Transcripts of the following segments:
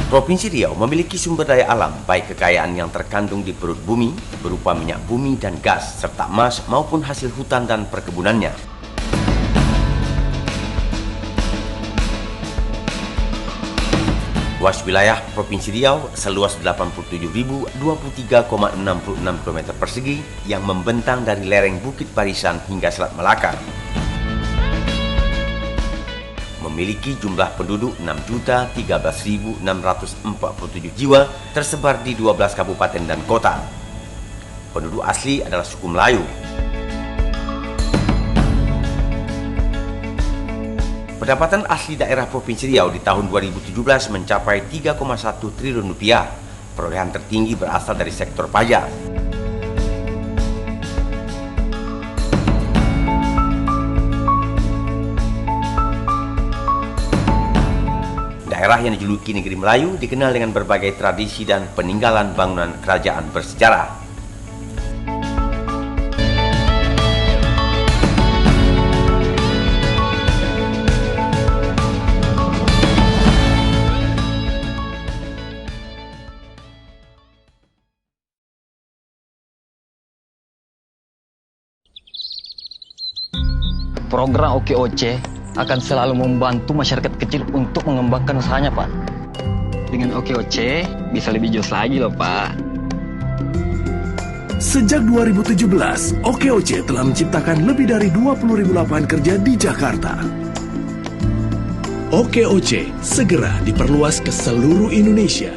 Provinsi Riau memiliki sumber daya alam, baik kekayaan yang terkandung di perut bumi, berupa minyak bumi dan gas, serta emas maupun hasil hutan dan perkebunannya. Luas wilayah Provinsi Riau seluas 87.023,66 km persegi yang membentang dari lereng Bukit Barisan hingga Selat Melaka. Memiliki jumlah penduduk 6.013.647 jiwa tersebar di 12 kabupaten dan kota. Penduduk asli adalah suku Melayu. Pendapatan asli daerah Provinsi Riau di tahun 2017 mencapai 3,1 triliun rupiah. Perolehan tertinggi berasal dari sektor pajak. Daerah yang dijuluki Negeri Melayu dikenal dengan berbagai tradisi dan peninggalan bangunan kerajaan bersejarah. Program OKOC akan selalu membantu masyarakat kecil untuk mengembangkan usahanya, Pak. Dengan OKOC bisa lebih jos lagi loh, Pak. Sejak 2017, OKOC telah menciptakan lebih dari 20.000 lapangan kerja di Jakarta. OKOC segera diperluas ke seluruh Indonesia.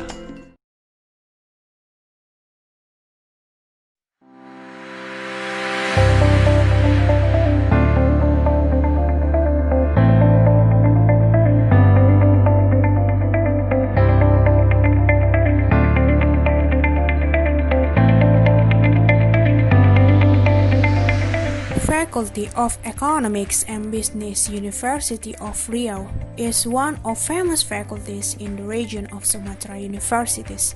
Faculty of Economics and Business, University of Riau is one of famous faculties in the region of Sumatra Universities.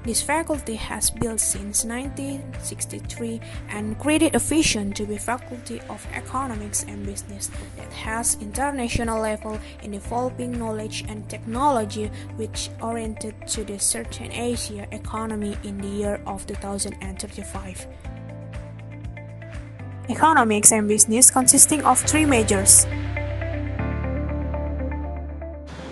This faculty has built since 1963 and created a vision to be Faculty of Economics and Business that has international level in developing knowledge and technology which oriented to the certain Asia economy in the year of 2035. Economics and Business consisting of 3 majors.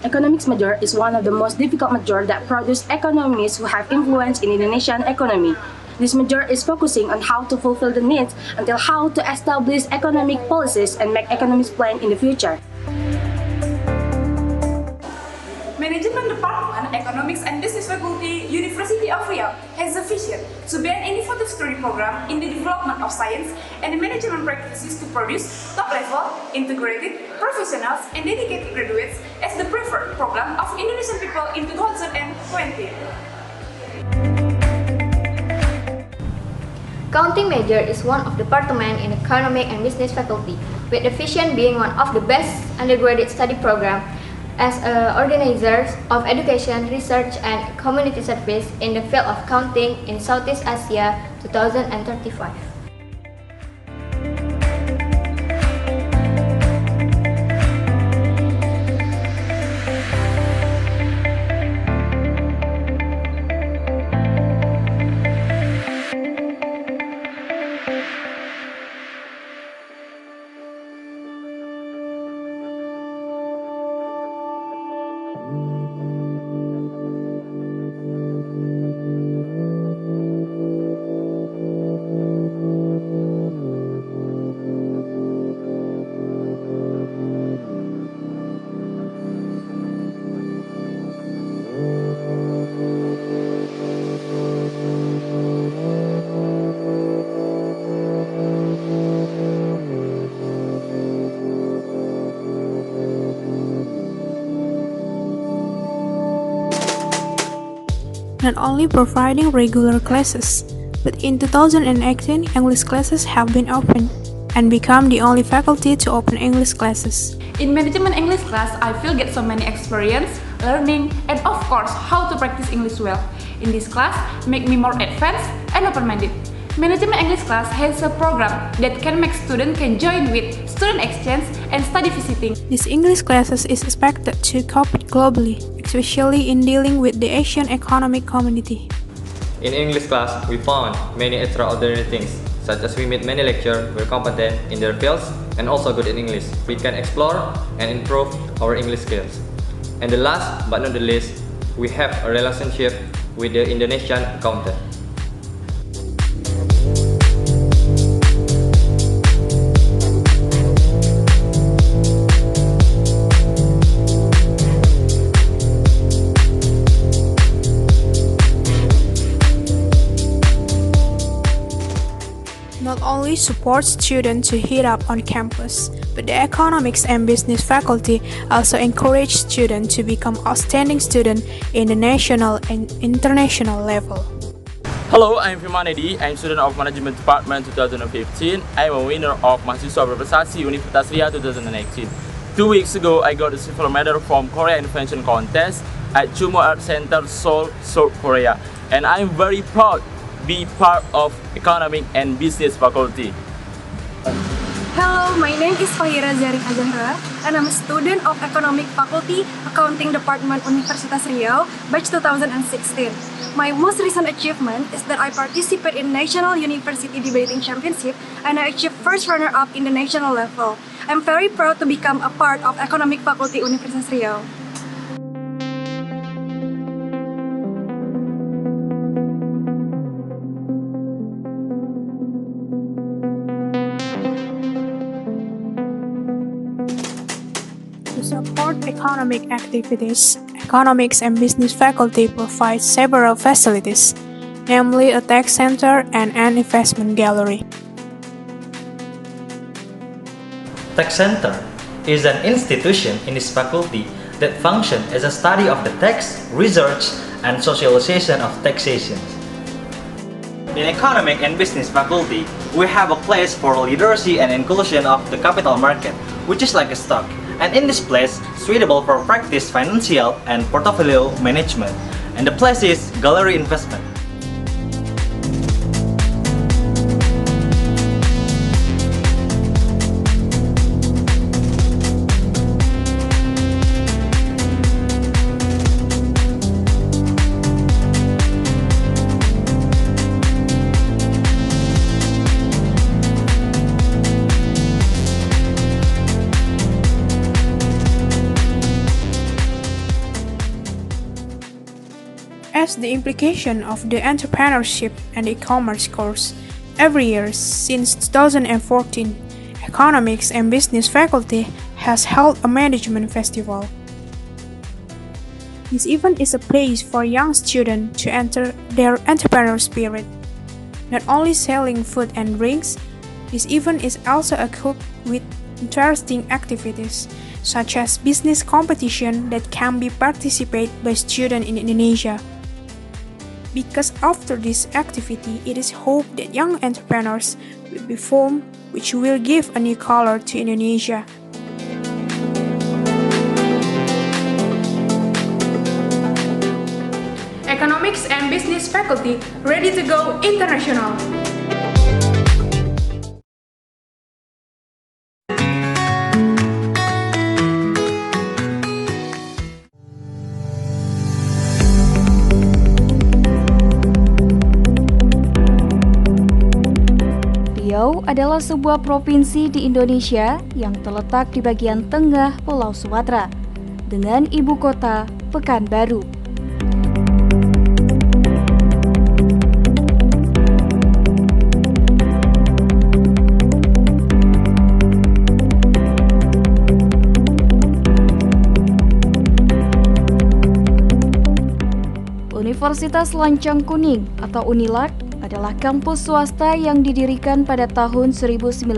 Economics major is one of the most difficult major that produce economists who have influence in Indonesian economy. This major is focusing on how to fulfill the needs until how to establish economic policies and make economic plan in the future. Management Department, Economics and Business Faculty, University of Riau has a vision to be an innovative study program in the development of science and the management practices to produce top-level, integrated, professionals and dedicated graduates as the preferred program of Indonesian people in 2020. Accounting major is one of the department in Economic and Business Faculty, with the vision being one of the best undergraduate study program as organizers of education, research, and community service in the field of accounting in Southeast Asia 2035. Not only providing regular classes, but in 2018 English classes have been opened and become the only faculty to open English classes. In management English class, I feel get so many experience, learning, and of course, how to practice English well. In this class, make me more advanced and open-minded. Management English class has a program that can make students can join with student exchange and study visiting. This English classes is expected to compete globally, especially in dealing with the Asian economic community. In English class, we found many extraordinary things, such as we meet many lecturers who are competent in their fields and also good in English. We can explore and improve our English skills. And the last but not the least, we have a relationship with the Indonesian accountant. Not only supports students to heat up on campus, but the economics and business faculty also encourage students to become outstanding students in the national and international level. Hello, I'm Firmanedi. I'm student of Management Department 2015. I'm a winner of Mahasiswa Berprestasi Universitas Riau 2018. 2 weeks ago, I got a silver medal from Korea Invention Contest at Chumo Art Center, Seoul, South Korea. And I'm very proud be part of Economic and Business Faculty. Hello, my name is Fahira Zarin Azahra, and I'm a student of Economic Faculty, Accounting Department Universitas Riau, batch 2016. My most recent achievement is that I participate in National University Debating Championship and I achieved first runner-up in the national level. I'm very proud to become a part of Economic Faculty Universitas Riau. To support economic activities, Economics and Business Faculty provides several facilities, namely a tech center and an investment gallery. Tech Center is an institution in this faculty that functions as a study of the tax, research, and socialization of taxation. In Economic and Business Faculty, we have a place for literacy and inclusion of the capital market, which is like a stock. And in this place, suitable for practice financial and portfolio management. And the place is Gallery Investment. As the implication of the entrepreneurship and e-commerce course, every year since 2014, Economics and Business Faculty has held a management festival. This event is a place for young students to enter their entrepreneurial spirit. Not only selling food and drinks, this event is also equipped with interesting activities, such as business competition that can be participated by students in Indonesia. Because after this activity, it is hoped that young entrepreneurs will be formed, which will give a new color to Indonesia. Economics and Business Faculty ready to go international. Riau adalah sebuah provinsi di Indonesia yang terletak di bagian tengah Pulau Sumatera, dengan ibu kota Pekanbaru. Universitas Lancang Kuning atau UNILAK adalah kampus swasta yang didirikan pada tahun 1982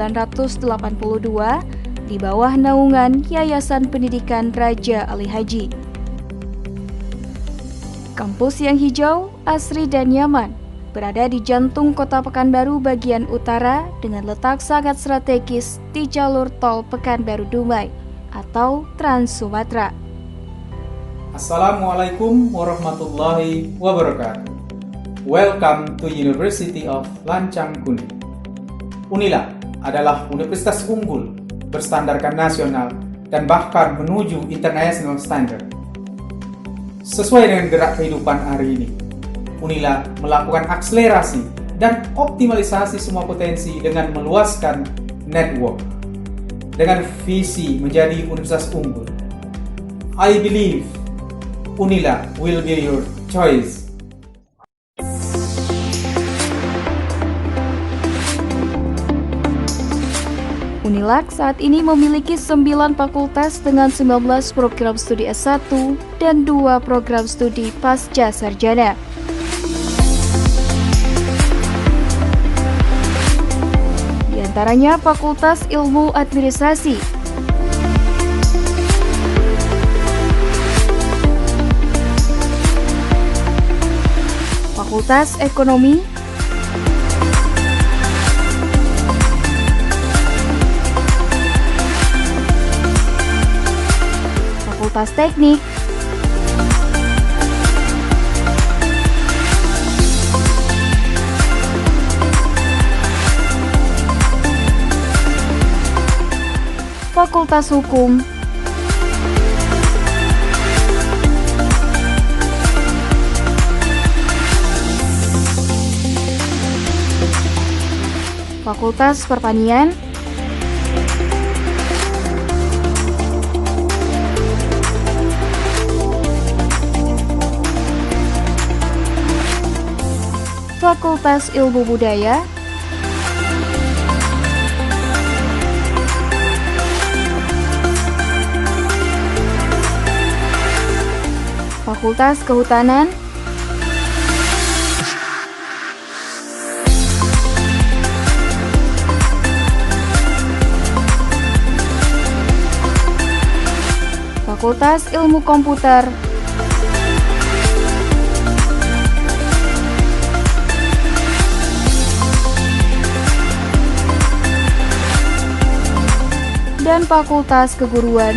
di bawah naungan Yayasan Pendidikan Raja Ali Haji. Kampus yang hijau, asri dan nyaman berada di jantung kota Pekanbaru bagian utara dengan letak sangat strategis di jalur tol Pekanbaru-Dumai atau Trans Sumatera. Assalamualaikum warahmatullahi wabarakatuh. Welcome to University of Lancang Kuning. UNILAG adalah universitas unggul, berstandarkan nasional, dan bahkan menuju international standard. Sesuai dengan gerak kehidupan hari ini, UNILAG melakukan akselerasi dan optimalisasi semua potensi dengan meluaskan network. Dengan visi menjadi universitas unggul, I believe UNILAG will be your choice. UNILAG saat ini memiliki 9 fakultas dengan 19 program studi S1 dan 2 program studi pasca sarjana. Di antaranya Fakultas Ilmu Administrasi, Fakultas Ekonomi, Fakultas Teknik, Fakultas Hukum, Fakultas Pertanian, Fakultas Ilmu Budaya, Fakultas Kehutanan, Fakultas Ilmu Komputer, dan Fakultas Keguruan.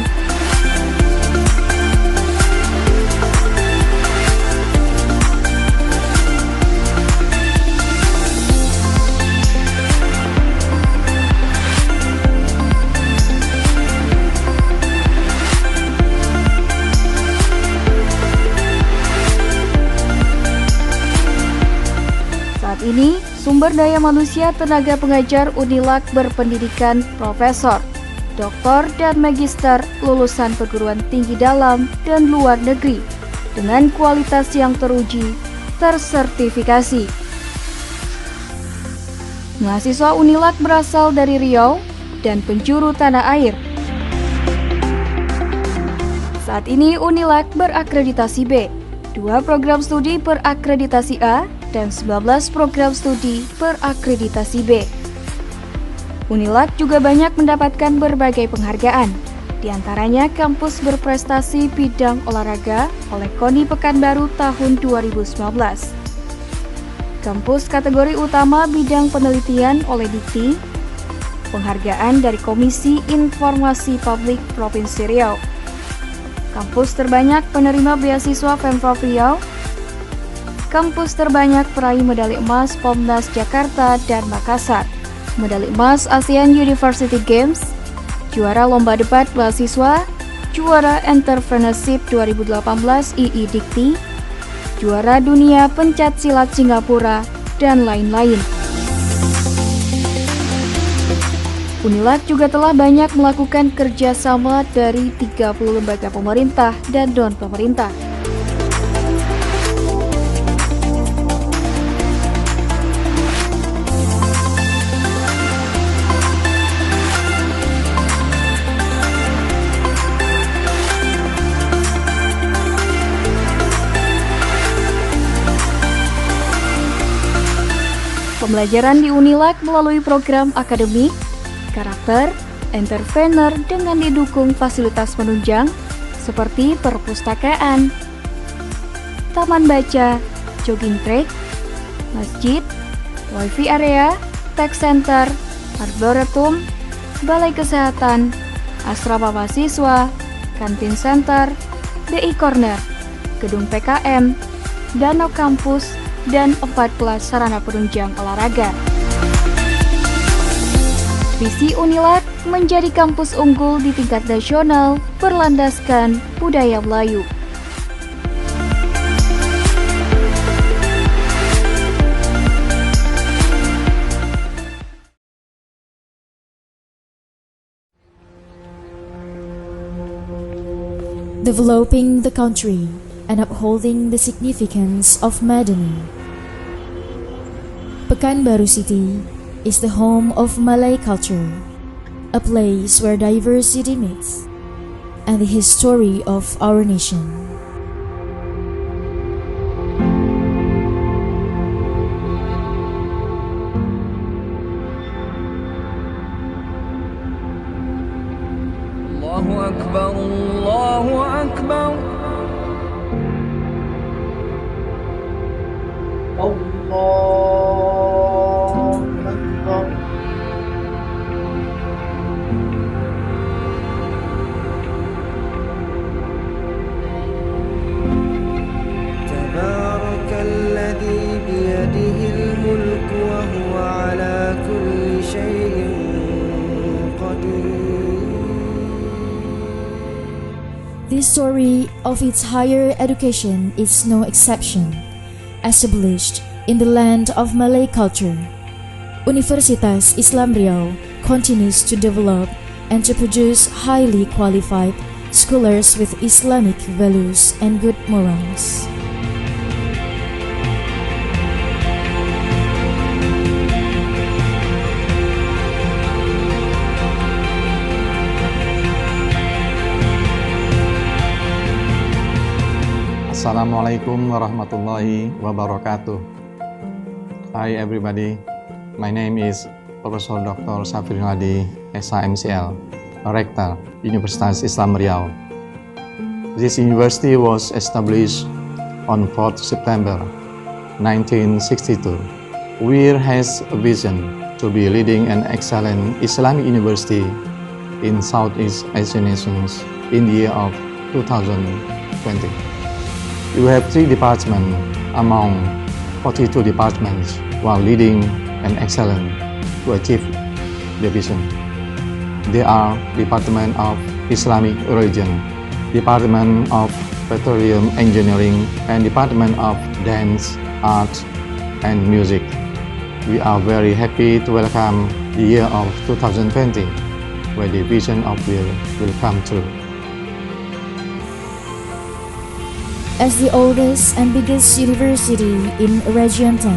Saat ini, sumber daya manusia tenaga pengajar UNILAG berpendidikan profesor, doktor, dan magister lulusan perguruan tinggi dalam dan luar negeri dengan kualitas yang teruji, tersertifikasi. Mahasiswa UNILAG berasal dari Riau dan penjuru tanah air. Saat ini UNILAG berakreditasi B, 2 program studi berakreditasi A, dan 19 program studi berakreditasi B. UNILAG juga banyak mendapatkan berbagai penghargaan, di antaranya kampus berprestasi bidang olahraga oleh KONI Pekanbaru tahun 2019. Kampus kategori utama bidang penelitian oleh Dikti, penghargaan dari Komisi Informasi Publik Provinsi Riau. Kampus terbanyak penerima beasiswa Pemprov Riau, kampus terbanyak peraih medali emas Pomnas Jakarta dan Makassar, medali emas ASEAN University Games, juara lomba debat mahasiswa, juara Entrepreneurship 2018 II Dikti, juara dunia pencak silat Singapura, dan lain-lain. UNILAG juga telah banyak melakukan kerjasama dari 30 lembaga pemerintah dan non-pemerintah. Pembelajaran di UNILAG melalui program akademik, karakter, entrepreneur dengan didukung fasilitas penunjang seperti perpustakaan, taman baca, jogging track, masjid, wifi area, tech center, arboretum, balai kesehatan, asrama mahasiswa, kantin center, BI Corner, gedung PKM, danau kampus, dan 14 sarana penunjang olahraga. Visi Unilag menjadi kampus unggul di tingkat nasional berlandaskan budaya Melayu. Developing the country and upholding the significance of Madani. Pekanbaru City is the home of Malay culture, a place where diversity meets, and the history of our nation. Allahu Akbar, Allahu Akbar. Allahu Akbar. Tabarakalladzi biyadihil mulku wa huwa ala kulli syai'in qadir. This story of its higher education is no exception. Established in the land of Malay culture, Universitas Islam Riau continues to develop and to produce highly qualified scholars with Islamic values and good morals. Assalamualaikum warahmatullahi wabarakatuh. Hi everybody, my name is Profesor Dr. Safrin Hadi, SHMCL, Rector, Universitas Islam Riau. This university was established on 4th September 1962. WIR has a vision to be leading an excellent Islamic university in Southeast Asian nations in the year of 2020. We have 3 departments among 42 departments while leading an excellent to achieve the vision. They are Department of Islamic Religion, Department of Petroleum Engineering, and Department of Dance, Art, and Music. We are very happy to welcome the year of 2020, where the vision of WIR will come true. As the oldest and biggest university in Region 10,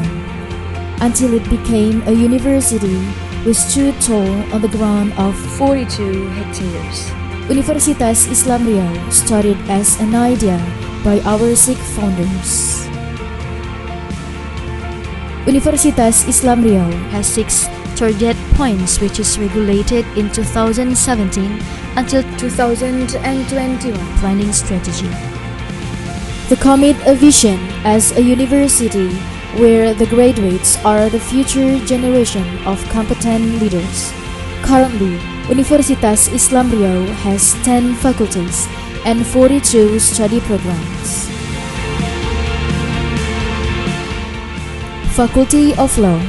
until it became a university, we stood tall on the ground of 42 hectares. Universitas Islam Riau started as an idea by our 6 founders. Universitas Islam Riau has 6 target points, which is regulated in 2017 until 2021 planning strategy. To commit a vision as a university where the graduates are the future generation of competent leaders. Currently, Universitas Islam Riau has 10 faculties and 42 study programs. Faculty of Law,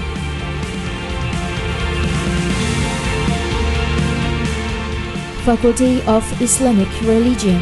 Faculty of Islamic Religion,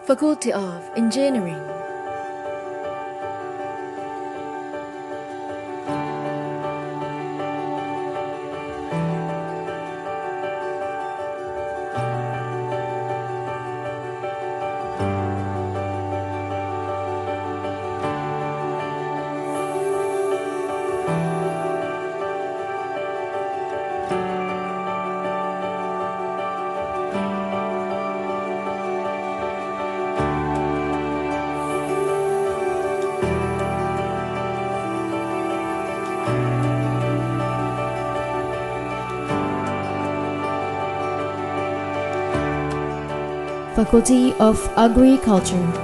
Faculty of Engineering, Faculty of Agriculture.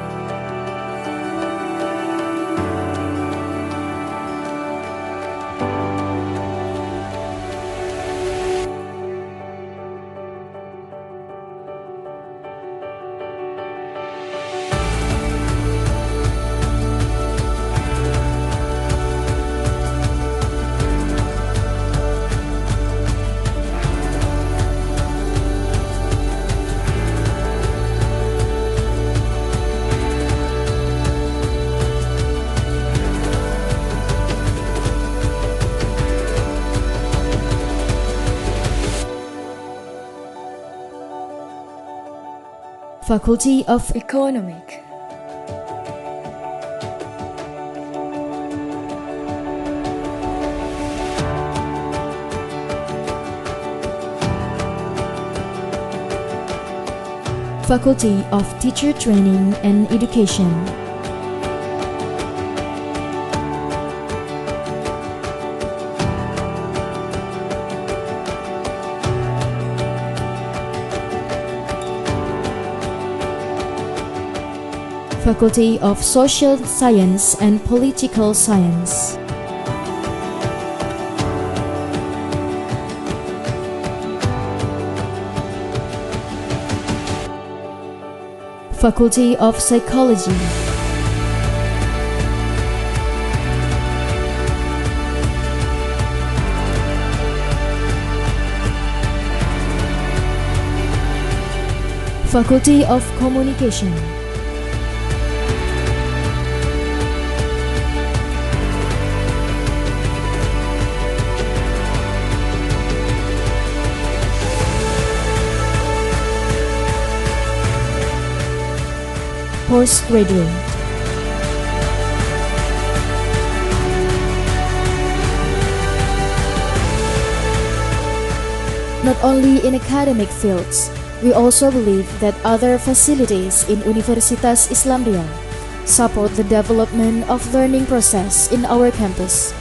Faculty of Economic. Faculty of Teacher Training and Education. Faculty of Social Science and Political Science. Faculty of Psychology. Faculty of Communication. Postgraduate. Not only in academic fields, we also believe that other facilities in Universitas Islam Riau support the development of learning process in our campus,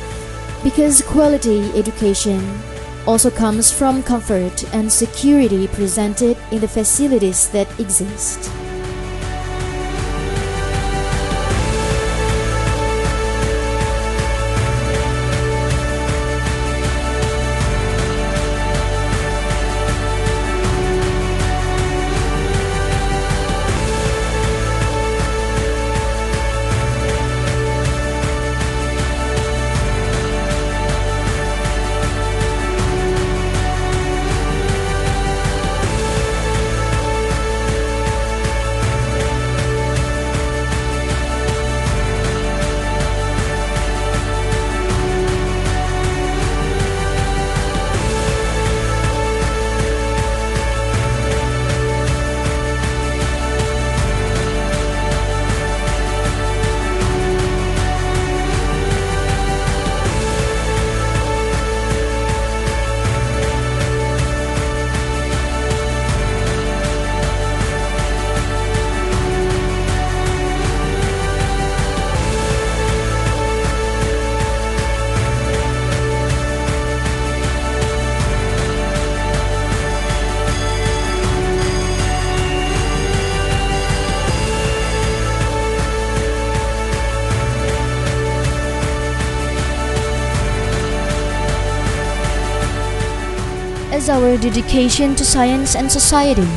because quality education also comes from comfort and security presented in the facilities that exist. As our dedication to science and society,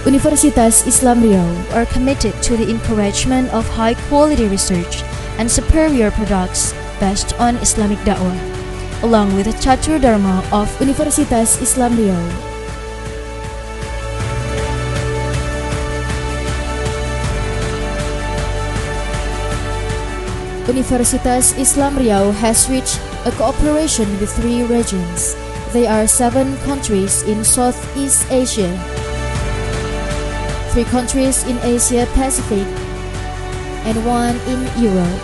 Universitas Islam Riau are committed to the encouragement of high-quality research and superior products based on Islamic Da'wah, along with the Catur Dharma of Universitas Islam Riau. Universitas Islam Riau has reached a cooperation with 3 regions. They are 7 countries in Southeast Asia, 3 countries in Asia Pacific, and 1 in Europe.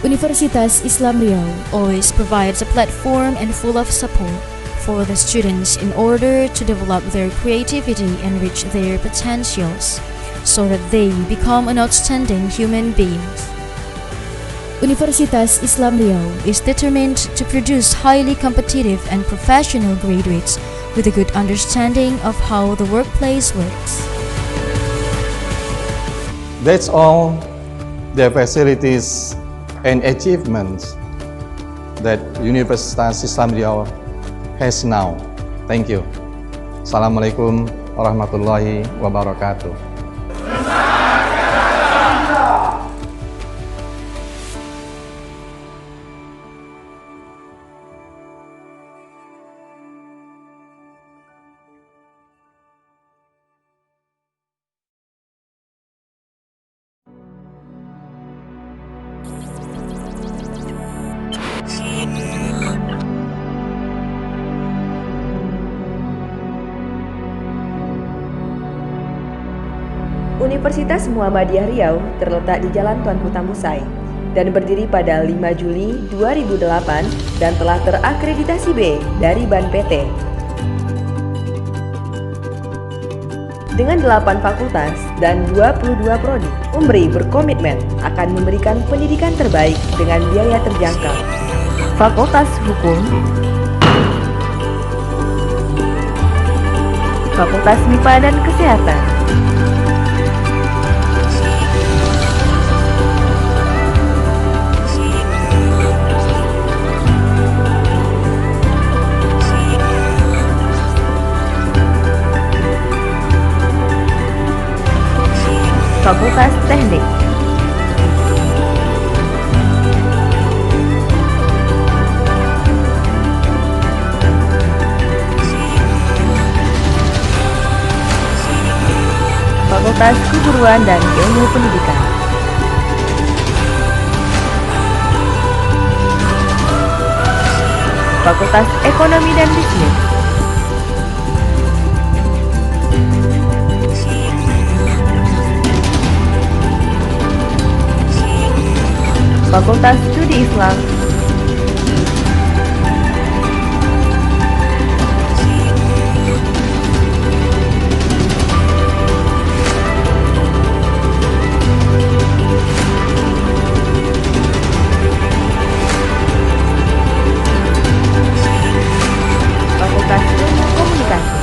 Universitas Islam Riau always provides a platform and full of support for the students in order to develop their creativity and reach their potentials, so that they become an outstanding human beings. Universitas Islam Riau is determined to produce highly competitive and professional graduates with a good understanding of how the workplace works. That's all the facilities and achievements that Universitas Islam Riau has now. Thank you. Assalamualaikum warahmatullahi wabarakatuh. Universitas Muhammadiyah Riau terletak di Jalan Tuanku Tambusai dan berdiri pada 5 Juli 2008 dan telah terakreditasi B dari BAN PT. Dengan 8 fakultas dan 22 prodi, UMRI berkomitmen akan memberikan pendidikan terbaik dengan biaya terjangkau. Fakultas Hukum, Fakultas MIPA dan Kesehatan, Fakultas Teknik, Fakultas Keguruan dan Ilmu Pendidikan, Fakultas Ekonomi dan Bisnis, Fakultas Studi Islam, Fakultas Ilmu Komunikasi,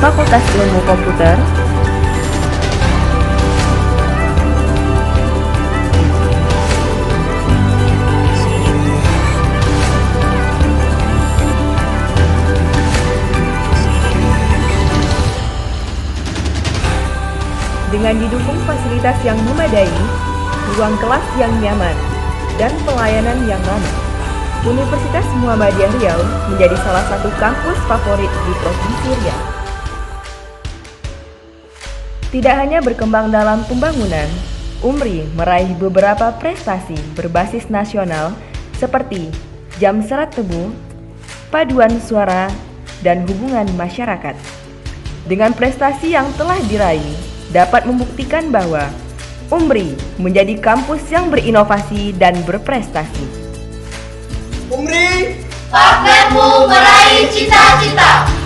Fakultas Ilmu Komputer, dengan didukung fasilitas yang memadai, ruang kelas yang nyaman, dan pelayanan yang ramah, Universitas Muhammadiyah Riau menjadi salah satu kampus favorit di Provinsi Riau. Tidak hanya berkembang dalam pembangunan, UMRI meraih beberapa prestasi berbasis nasional seperti jam serat tebu, paduan suara, dan hubungan masyarakat. Dengan prestasi yang telah diraih, dapat membuktikan bahwa UMRI menjadi kampus yang berinovasi dan berprestasi. UMRI, partnermu meraih cita-cita.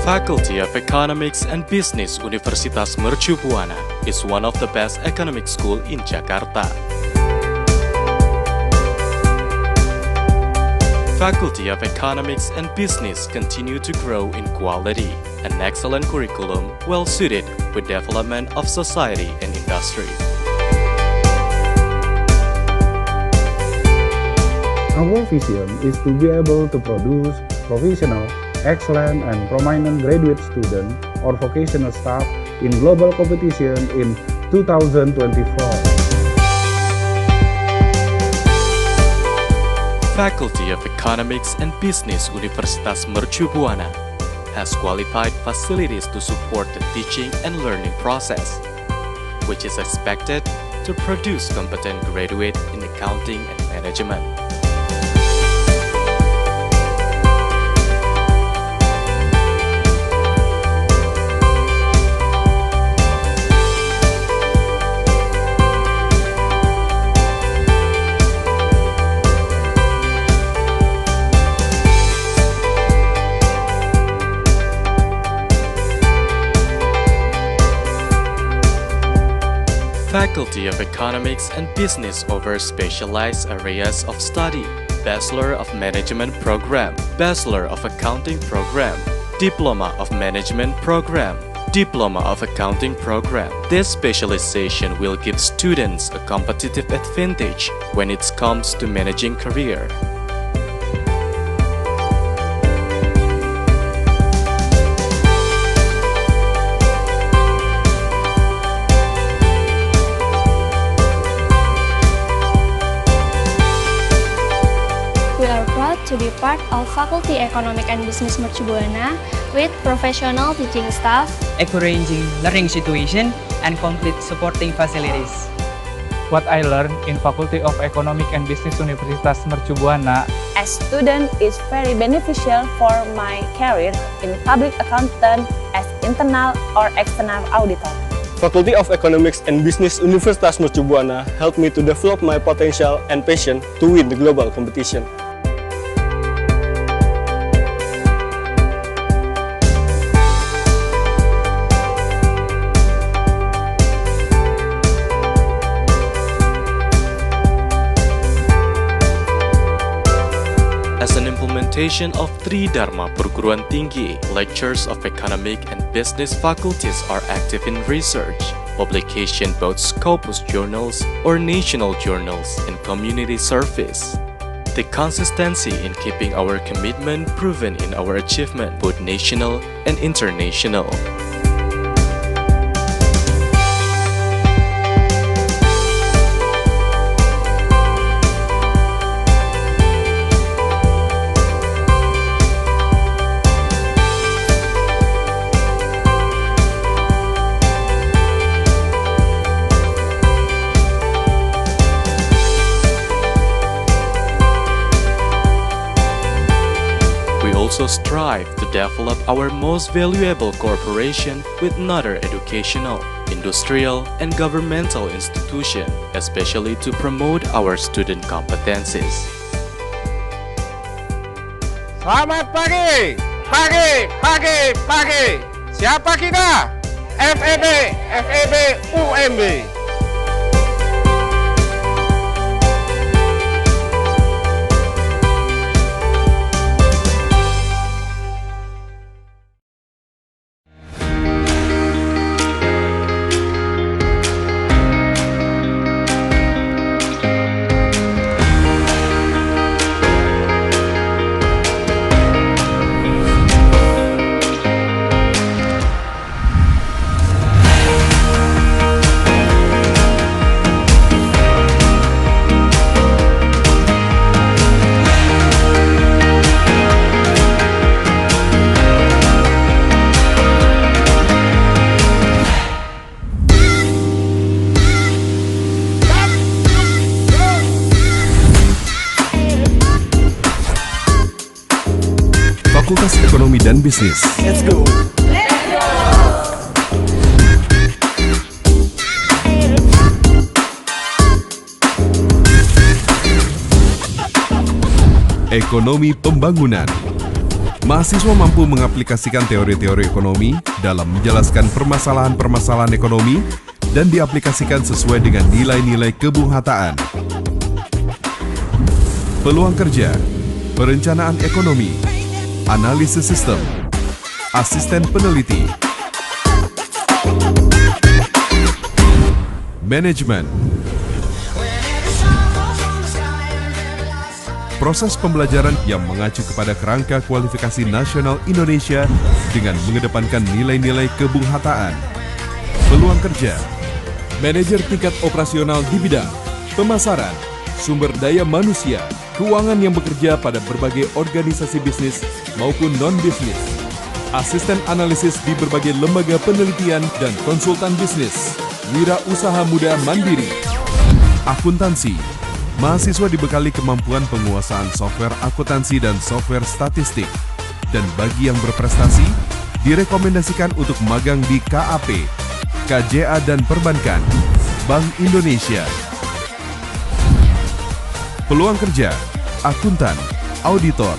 Faculty of Economics and Business Universitas Mercu Buana is one of the best economic school in Jakarta. Faculty of Economics and Business continue to grow in quality, an excellent curriculum well suited with development of society and industry. Our vision is to be able to produce professional, excellent, and prominent graduate students or vocational staff in global competition in 2024. Faculty of Economics and Business Universitas Mercu Buana has qualified facilities to support the teaching and learning process, which is expected to produce competent graduates in accounting and management. Faculty of Economics and Business over specialized areas of study, Bachelor of Management Program, Bachelor of Accounting Program, Diploma of Management Program, Diploma of Accounting Program. This specialization will give students a competitive advantage when it comes to managing career. To be part of Faculty Economic and Business Mercu Buana with professional teaching staff, eco-ranging learning situation, and complete supporting facilities. What I learned in Faculty of Economic and Business Universitas Mercu Buana as student is very beneficial for my career in public accountant as internal or external auditor. Faculty of Economics and Business Universitas Mercu Buana helped me to develop my potential and passion to win the global competition. Of 3 Dharma Perguruan Tinggi, lectures of economic and business faculties are active in research, publication both Scopus journals or national journals, and community service. The consistency in keeping our commitment proven in our achievement, both national and international. Also strive to develop our most valuable cooperation with another educational, industrial, and governmental institution, especially to promote our student competencies. Selamat pagi, pagi. Siapa kita? FEB, UMB. Fakultas Ekonomi dan Bisnis. Let's go. Ekonomi Pembangunan. Mahasiswa mampu mengaplikasikan teori-teori ekonomi dalam menjelaskan permasalahan-permasalahan ekonomi dan diaplikasikan sesuai dengan nilai-nilai kebuhataan. Peluang kerja. perencanaan ekonomi, analisis sistem, asisten peneliti, manajemen. Proses pembelajaran yang mengacu kepada kerangka kualifikasi nasional Indonesia dengan mengedepankan nilai-nilai kebung-hataan. Peluang kerja, manajer tingkat operasional di bidang pemasaran, sumber daya manusia, keuangan yang bekerja pada berbagai organisasi bisnis maupun non-bisnis, asisten analisis di berbagai lembaga penelitian dan konsultan bisnis, wira usaha muda mandiri, akuntansi. Mahasiswa dibekali kemampuan penguasaan software akuntansi dan software statistik. Dan bagi yang berprestasi, direkomendasikan untuk magang di KAP, KJA dan Perbankan, Bank Indonesia. Peluang kerja, akuntan, auditor,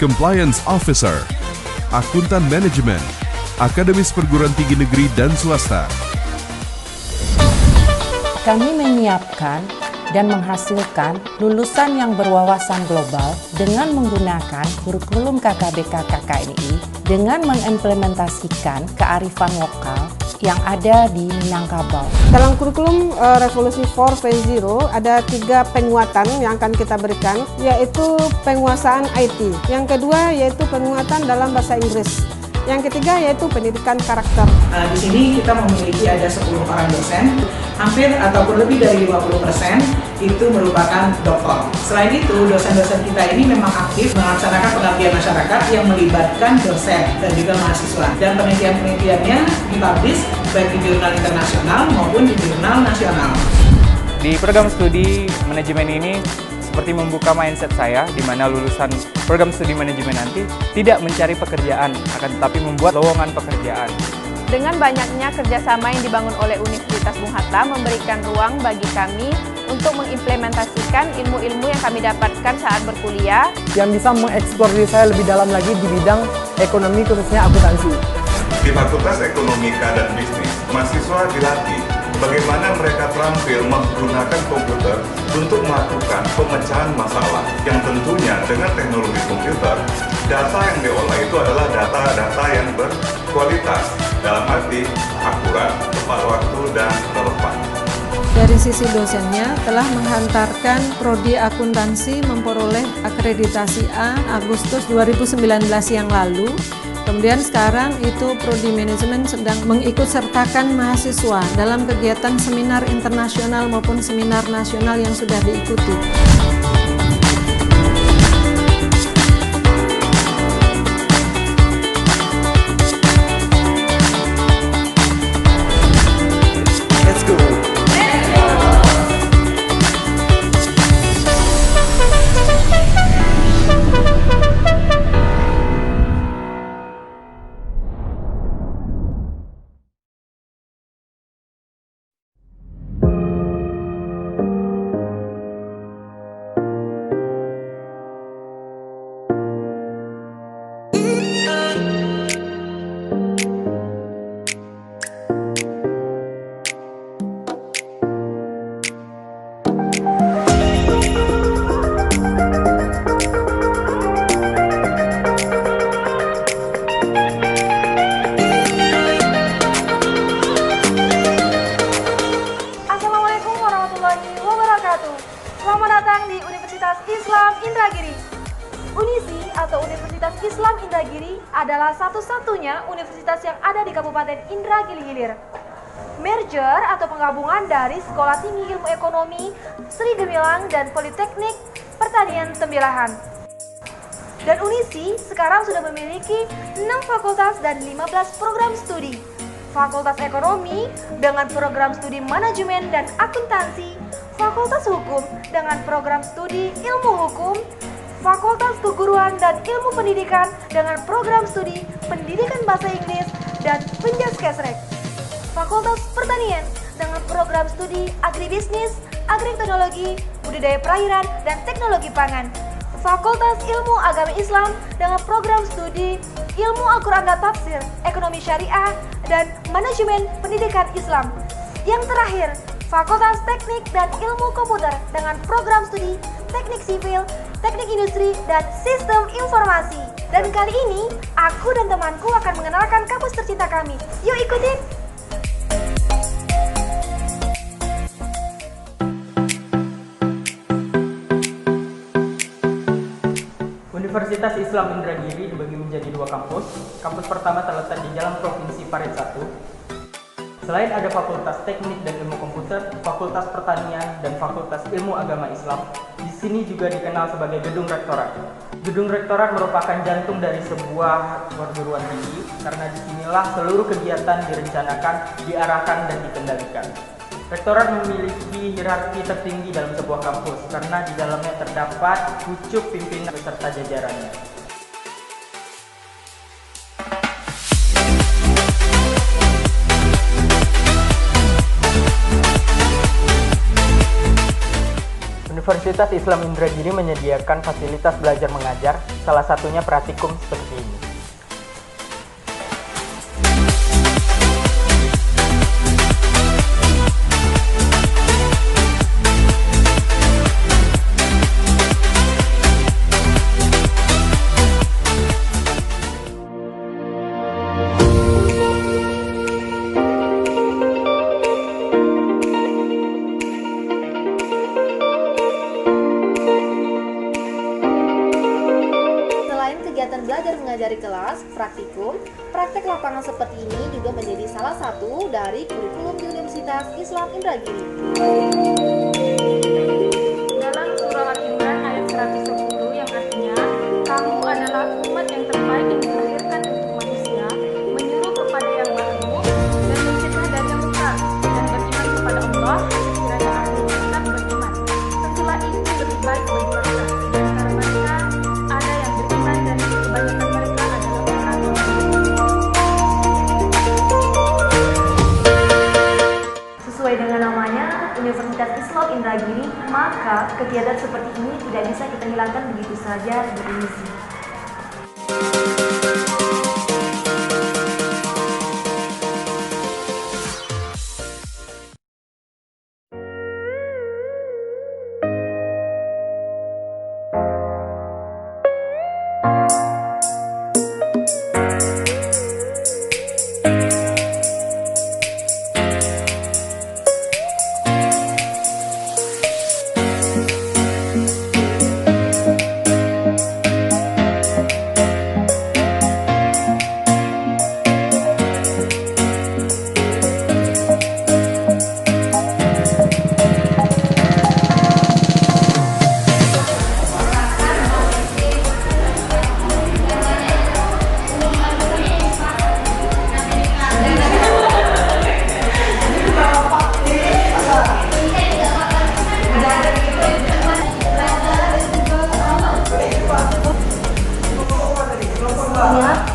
compliance officer, akuntan manajemen, akademis perguruan tinggi negeri dan swasta. Kami menyiapkan dan menghasilkan lulusan yang berwawasan global dengan menggunakan kurikulum KKBK KKNI dengan mengimplementasikan kearifan lokal yang ada di Minangkabau. Dalam kurikulum Revolusi 4.0 ada 3 penguatan yang akan kita berikan, yaitu penguasaan IT. Yang kedua yaitu penguatan dalam bahasa Inggris. Yang ketiga yaitu pendidikan karakter. Di sini kita memiliki ada 10 orang dosen, hampir ataupun lebih dari 50% itu merupakan doktor. Selain itu, dosen-dosen kita ini memang aktif melaksanakan pengabdian masyarakat yang melibatkan dosen dan juga mahasiswa. Dan penelitian-penelitiannya dipublish baik di jurnal internasional maupun di jurnal nasional. Di program studi manajemen ini seperti membuka mindset saya, di mana lulusan program studi manajemen nanti tidak mencari pekerjaan, akan tetapi membuat lowongan pekerjaan. Dengan banyaknya kerjasama yang dibangun oleh Universitas Bung Hatta memberikan ruang bagi kami untuk mengimplementasikan ilmu-ilmu yang kami dapatkan saat berkuliah. Yang bisa mengeksplor diri saya lebih dalam lagi di bidang ekonomi, khususnya akuntansi. Di Fakultas Ekonomika dan Bisnis, mahasiswa dilatih bagaimana mereka terampil menggunakan komputer untuk melakukan pemecahan masalah yang tentunya dengan teknologi komputer, data yang diolah itu adalah data-data yang berkualitas, dalam arti akurat, tepat waktu, dan relevan. Dari sisi dosennya telah menghantarkan Prodi Akuntansi memperoleh akreditasi A Agustus 2019 yang lalu. Kemudian sekarang itu Prodi Manajemen sedang mengikutsertakan mahasiswa dalam kegiatan seminar internasional maupun seminar nasional yang sudah diikuti. Let's go! Selamat datang di Universitas Islam Indragiri. UNISI atau Universitas Islam Indragiri adalah satu-satunya universitas yang ada di Kabupaten Indragiri Hilir. Merger atau penggabungan dari Sekolah Tinggi Ilmu Ekonomi Sri Gemilang dan Politeknik Pertanian Tembilahan. Dan UNISI sekarang sudah memiliki 6 fakultas dan 15 program studi. Fakultas Ekonomi dengan program studi Manajemen dan Akuntansi, Fakultas Hukum dengan program studi Ilmu Hukum, Fakultas Keguruan dan Ilmu Pendidikan dengan program studi Pendidikan Bahasa Inggris dan Penjaskesrek, Fakultas Pertanian dengan program studi Agribisnis, Agriteknologi, Budidaya Perairan, dan Teknologi Pangan, Fakultas Ilmu Agama Islam dengan program studi Ilmu Al-Quran dan Tafsir, Ekonomi Syariah, dan Manajemen Pendidikan Islam. Yang terakhir, Fakultas Teknik dan Ilmu Komputer dengan program studi Teknik Sipil, Teknik Industri, dan Sistem Informasi. Dan kali ini, aku dan temanku akan mengenalkan kampus tercinta kami. Yuk ikutin! Universitas Islam Indragiri dibagi menjadi dua kampus. Kampus pertama terletak di Jalan Provinsi Parit 1. Selain ada Fakultas Teknik dan Ilmu Komputer, Fakultas Pertanian, dan Fakultas Ilmu Agama Islam, di sini juga dikenal sebagai Gedung Rektorat. Gedung Rektorat merupakan jantung dari sebuah perguruan tinggi, karena disinilah seluruh kegiatan direncanakan, diarahkan, dan dikendalikan. Rektorat memiliki hierarki tertinggi dalam sebuah kampus, karena di dalamnya terdapat pucuk pimpinan beserta jajarannya. Universitas Islam Indragiri menyediakan fasilitas belajar mengajar, salah satunya praktikum seperti ini. Kegiatan belajar mengajar di kelas, praktikum, praktek lapangan seperti ini juga menjadi salah satu dari kurikulum di Universitas Islam Indragiri. Dalam surah Al-Imran ayat 110 yang artinya, kamu adalah umat yang terbaik yang dilahirkan untuk manusia, menyuruh kepada yang makmur dan mencegah dari yang munkar, dan beriman kepada Allah, sekiranya ahli kitab beriman. Tentulah ini lebih baik bagi mereka, karena mereka ada yang beriman dan kebanyakan mereka adalah orang. Sesuai dengan namanya, Universitas Islam Indragiri, maka kegiatan seperti ini tidak bisa kita hilangkan begitu saja di UNISI.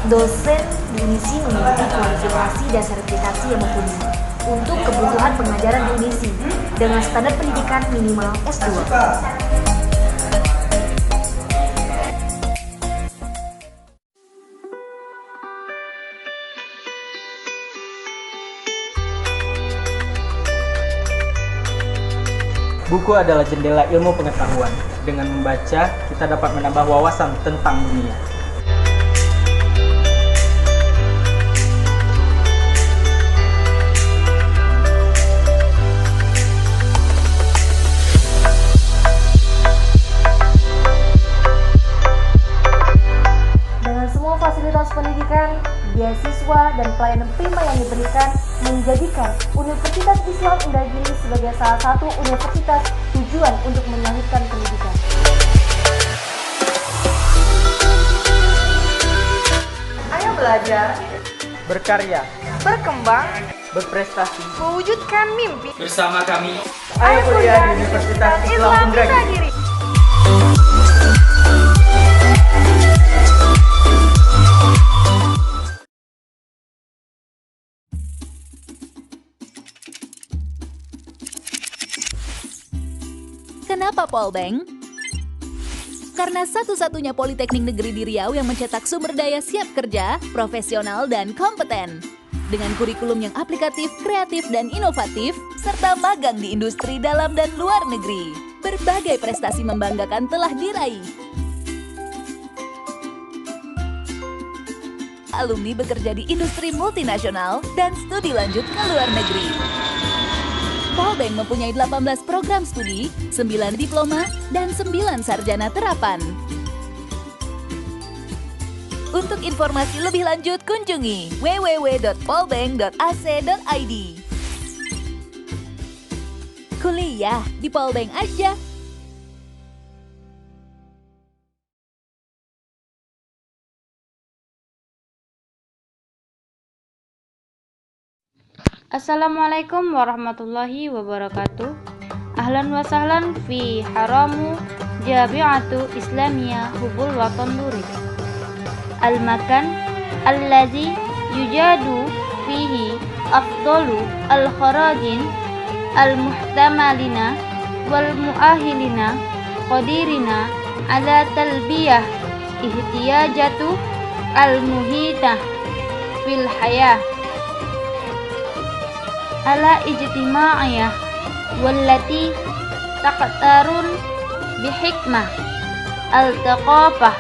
Dosen di UNISI memiliki kualifikasi dan sertifikasi yang mumpuni untuk kebutuhan pengajaran di UNISI dengan standar pendidikan minimal S2. Buku adalah jendela ilmu pengetahuan. Dengan membaca, kita dapat menambah wawasan tentang dunia. Dengan semua fasilitas pendidikan, beasiswa, dan pelayanan prima yang diberikan, menjadikan Universitas Islam Indragiri sebagai salah satu universitas tujuan untuk melanjutkan pendidikan. Ayo belajar, Berkarya, berkembang, berprestasi, mewujudkan mimpi. bersama kami. Ayo kuliah di Universitas Islam Indragiri. Kenapa Polbank? Karena satu-satunya Politeknik Negeri di Riau yang mencetak sumber daya siap kerja, profesional, dan kompeten. Dengan kurikulum yang aplikatif, kreatif, dan inovatif, serta magang di industri dalam dan luar negeri. berbagai prestasi membanggakan telah diraih. Alumni bekerja di industri multinasional dan studi lanjut ke luar negeri. Polbank mempunyai 18 program studi, 9 diploma, dan 9 sarjana terapan. Untuk informasi lebih lanjut, kunjungi www.polbank.ac.id. Kuliah di Polbank aja. Assalamualaikum warahmatullahi wabarakatuh. Ahlan wa sahlan fi haramu Jami'atu Islamiyah Hubul Watan Duri. Al-makan allazi yujadu fihi afdalu al-kharajin al-muhtamalina wal muahilina qadirina ala talbiyah ihtiyajatu al-muhitah fil hayah ala ijtima'iyah wallati taqtarun bihikmah al-taqafah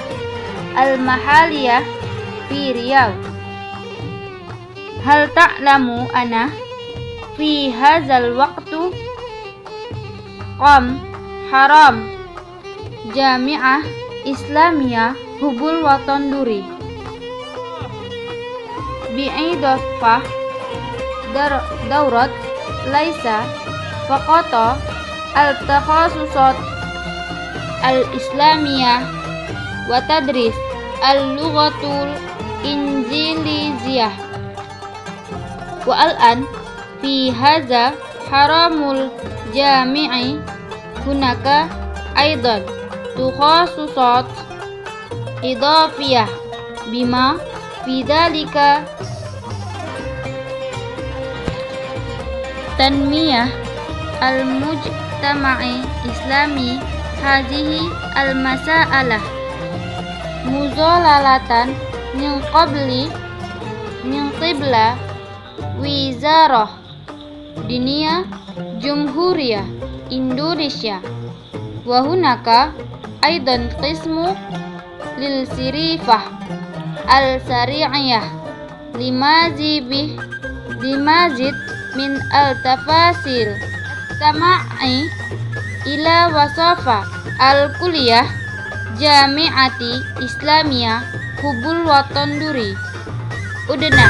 al-mahaliyah fi Riau. Hal ta'lamu ana fi hadzal waqtu qam haram Jami'ah Islamiyah Hubul Watan Duri bi'idafah daurat laisa faqata al-takhasusat al-islamiyah wa tadris al-lughatul injiliziyah wa al-an fi hadza haramul jami'i hunaka aidan takhasusat idafiyah bima fi dzalika tanmiyah al-mujtama'i islami hadhihi al-masa'alah muzalalatan min qibla wizarah diniyah Jumhuriyah Indonesia wa hunaka aidan qismu lil sirifah al-sari'iyah limazid min al-tafasil sama'i ila wasafa al-kuliah Jami'ati Islamiyah Hubul Watan Duri Udena.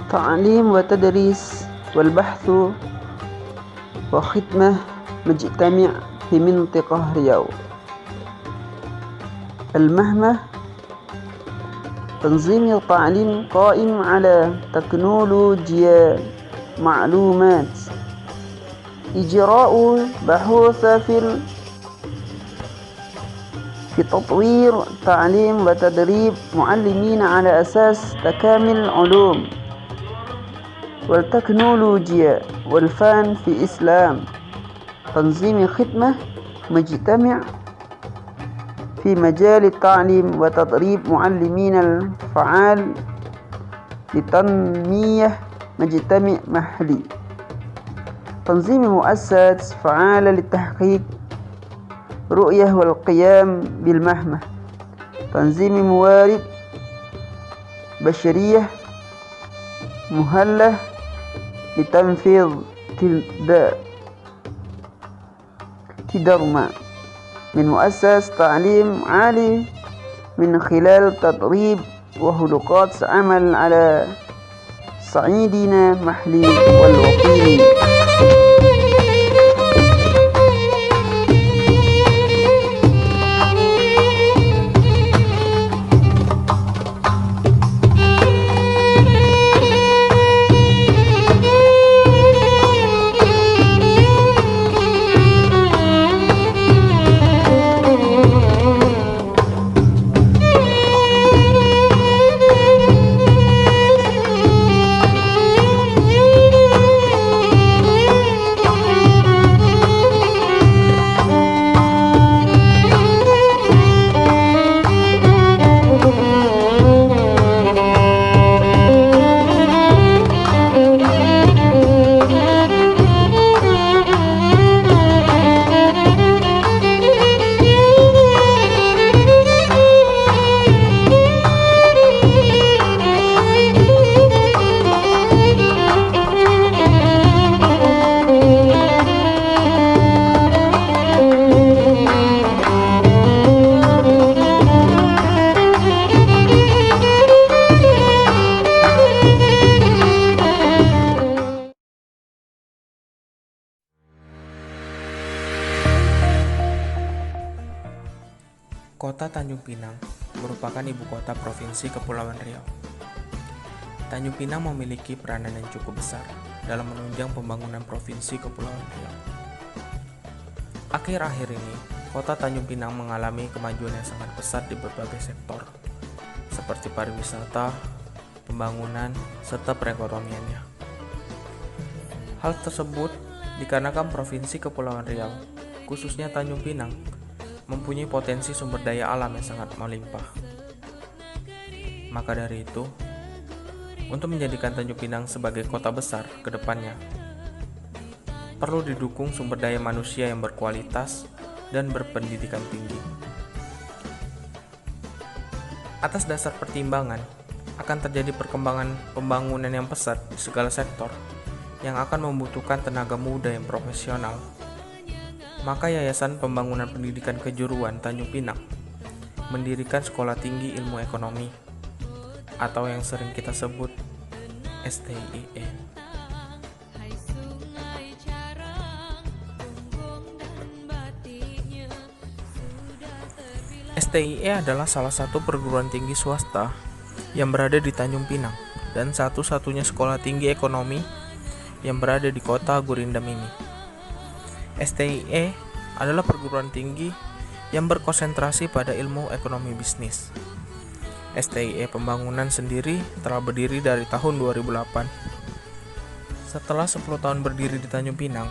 تعليم وتدريس والبحث وخدمة مجتمع في منطقة رياو. المهمة تنظيم التعليم قائم على تكنولوجيا معلومات إجراء بحوث في تطوير تعليم وتدريب معلمين على أساس تكامل العلوم والتكنولوجيا والفن في إسلام. تنظيم خدمة مجتمع في مجال التعليم وتدريب معلمين الفعال لتنمية مجتمع محلي. تنظيم مؤسسات فعالة لتحقيق رؤية والقيام بالمهمة. تنظيم موارد بشرية مهلة لتنفيذ تدرما من مؤسسة تعليم عالي من خلال تدريب وهلوكات عمل على صعيدنا محلي والوطني. Kota Tanjung Pinang merupakan ibu kota Provinsi Kepulauan Riau. Tanjung Pinang memiliki peranan yang cukup besar dalam menunjang pembangunan Provinsi Kepulauan Riau. Akhir-akhir ini, Kota Tanjung Pinang mengalami kemajuan yang sangat pesat di berbagai sektor, seperti pariwisata, pembangunan, serta perekonomiannya. Hal tersebut dikarenakan Provinsi Kepulauan Riau, khususnya Tanjung Pinang, mempunyai potensi sumber daya alam yang sangat melimpah. Maka dari itu, untuk menjadikan Tanjung Pinang sebagai kota besar ke depannya, perlu didukung sumber daya manusia yang berkualitas dan berpendidikan tinggi. Atas dasar pertimbangan, akan terjadi perkembangan pembangunan yang pesat di segala sektor yang akan membutuhkan tenaga muda yang profesional. Maka Yayasan Pembangunan Pendidikan Kejuruan Tanjung Pinang mendirikan Sekolah Tinggi Ilmu Ekonomi atau yang sering kita sebut STIE. STIE adalah salah satu perguruan tinggi swasta yang berada di Tanjung Pinang dan satu-satunya sekolah tinggi ekonomi yang berada di kota Gurindam ini. STIE adalah perguruan tinggi yang berkonsentrasi pada ilmu ekonomi bisnis. STIE Pembangunan sendiri telah berdiri dari tahun 2008. Setelah 10 tahun berdiri di Tanjung Pinang,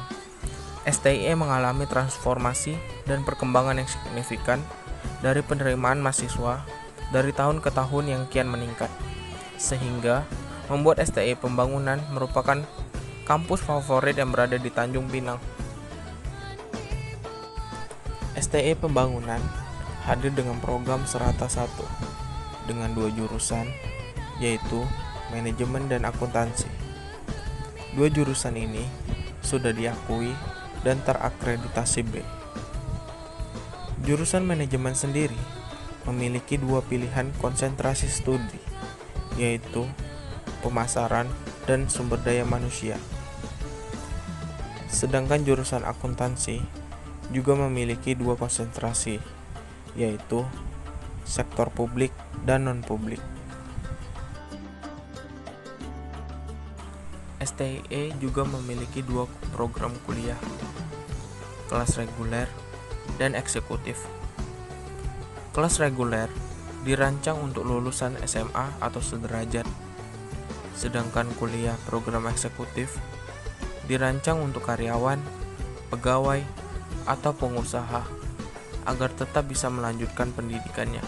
STIE mengalami transformasi dan perkembangan yang signifikan dari penerimaan mahasiswa dari tahun ke tahun yang kian meningkat, sehingga membuat STIE Pembangunan merupakan kampus favorit yang berada di Tanjung Pinang. STIE Pembangunan hadir dengan program Serata 1 dengan 2 jurusan, yaitu Manajemen dan Akuntansi. 2 jurusan ini sudah diakui dan terakreditasi B. Jurusan Manajemen sendiri memiliki 2 pilihan konsentrasi studi, yaitu Pemasaran dan Sumber Daya Manusia. Sedangkan jurusan Akuntansi juga memiliki 2 konsentrasi, yaitu sektor publik dan non-publik. STIE juga memiliki 2 program kuliah, kelas reguler dan eksekutif. Kelas reguler dirancang untuk lulusan SMA atau sederajat, sedangkan kuliah program eksekutif dirancang untuk karyawan, pegawai, atau pengusaha agar tetap bisa melanjutkan pendidikannya.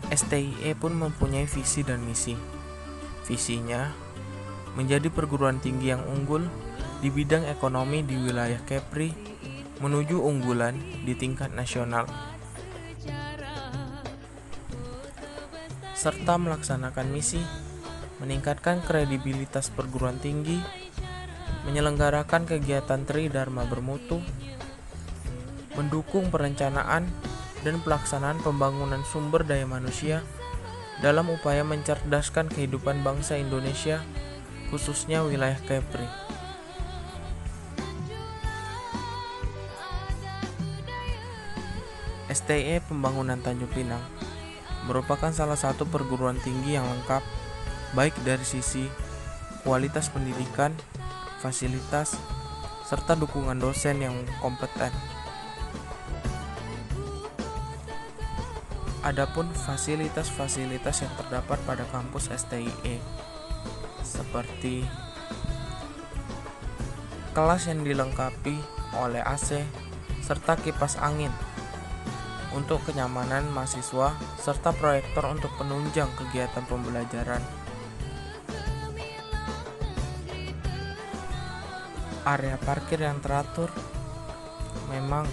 STIE pun mempunyai visi dan misi. Visinya menjadi perguruan tinggi yang unggul di bidang ekonomi di wilayah Kepri menuju unggulan di tingkat nasional, serta melaksanakan misi meningkatkan kredibilitas perguruan tinggi, menyelenggarakan kegiatan Tridharma bermutu, mendukung perencanaan dan pelaksanaan pembangunan sumber daya manusia dalam upaya mencerdaskan kehidupan bangsa Indonesia, khususnya wilayah Kepri. STIE Pembangunan Tanjung Pinang merupakan salah satu perguruan tinggi yang lengkap baik dari sisi kualitas pendidikan, fasilitas, serta dukungan dosen yang kompeten. Adapun fasilitas-fasilitas yang terdapat pada kampus STIE seperti kelas yang dilengkapi oleh AC serta kipas angin untuk kenyamanan mahasiswa serta proyektor untuk penunjang kegiatan pembelajaran. Area parkir yang teratur. Memang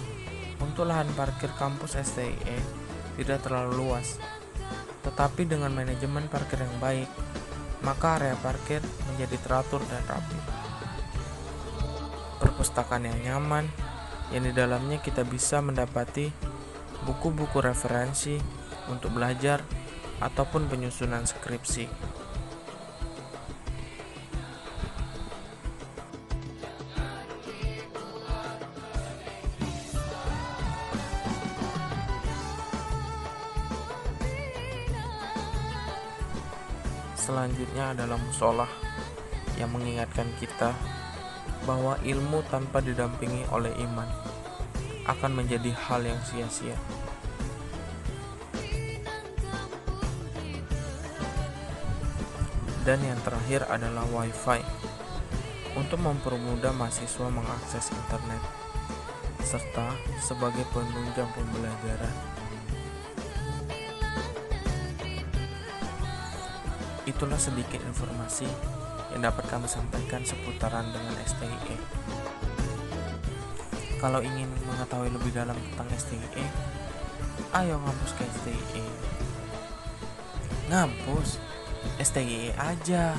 untuk lahan parkir kampus STIE tidak terlalu luas, tetapi dengan manajemen parkir yang baik, maka area parkir menjadi teratur dan rapi. Perpustakaan yang nyaman, yang di dalamnya kita bisa mendapati buku-buku referensi untuk belajar ataupun penyusunan skripsi. selanjutnya adalah musolah yang mengingatkan kita bahwa ilmu tanpa didampingi oleh iman akan menjadi hal yang sia-sia. Dan yang terakhir adalah Wi-Fi untuk mempermudah mahasiswa mengakses internet serta sebagai penunjang pembelajaran. Itulah sedikit informasi yang dapat kami sampaikan seputaran dengan STIE. Kalau ingin mengetahui lebih dalam tentang STIE, ayo ngampus ke STIE. Ngampus STIE aja.